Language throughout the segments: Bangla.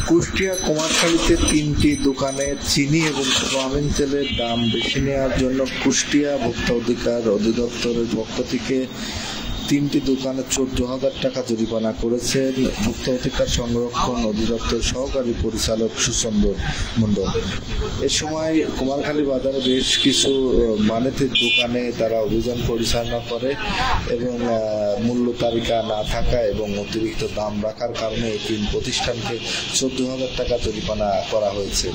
কুষ্টিয়া কুমারখালীতে ৩টি দোকানে চিনি এবং সয়াবিন তেলের দাম বেশি নেওয়ার জন্য কুষ্টিয়া ভোক্তা অধিকার অধিদপ্তরের পক্ষ থেকে ৩টি দোকানে ১৪,০০০ টাকা জরিমানা করেছেন ভোক্তা অধিকার সংরক্ষণ অধিদপ্তর সহকারী পরিচালক সুচন্দর মণ্ডল। এ সময় কুমারখালী বাজারে বেশ কিছু বাণিজ্যিক দোকানে তারা অভিযান পরিচালনা করে এবং মূল্য তালিকা না থাকা এবং অতিরিক্ত দাম রাখার কারণে এই ৩ প্রতিষ্ঠানকে ১৪,০০০ টাকা জরিমানা করা হয়েছে।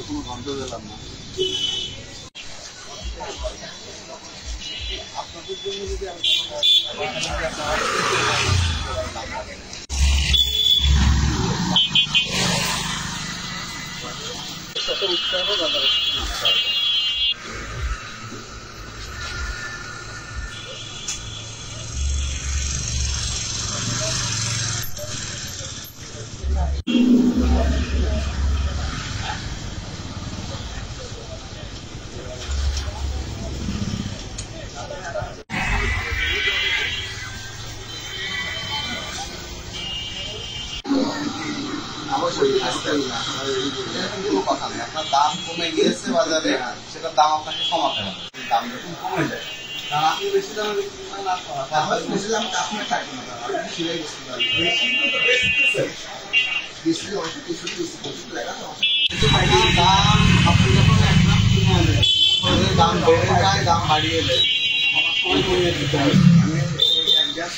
কোনো গন্ধ পেলাম না। আপনাদের জন্য যদি উৎসাহ দাদা কোনো কথা নেই। আপনার দাম কমে গিয়েছে বাজারে, সেটার দাম আপনাকে কমাতে হবে। দাম যখন কমে যায় কারণ আপনি বেশি দামে বেশি দাম আপনার থাকবে না, বেশি দাম আপনি যখন একদম কিনে নেন দাম বেড়ে যায়, দাম বাড়িয়ে দেয়, আমার কমিয়ে দিতে হবে। আমি গ্যাস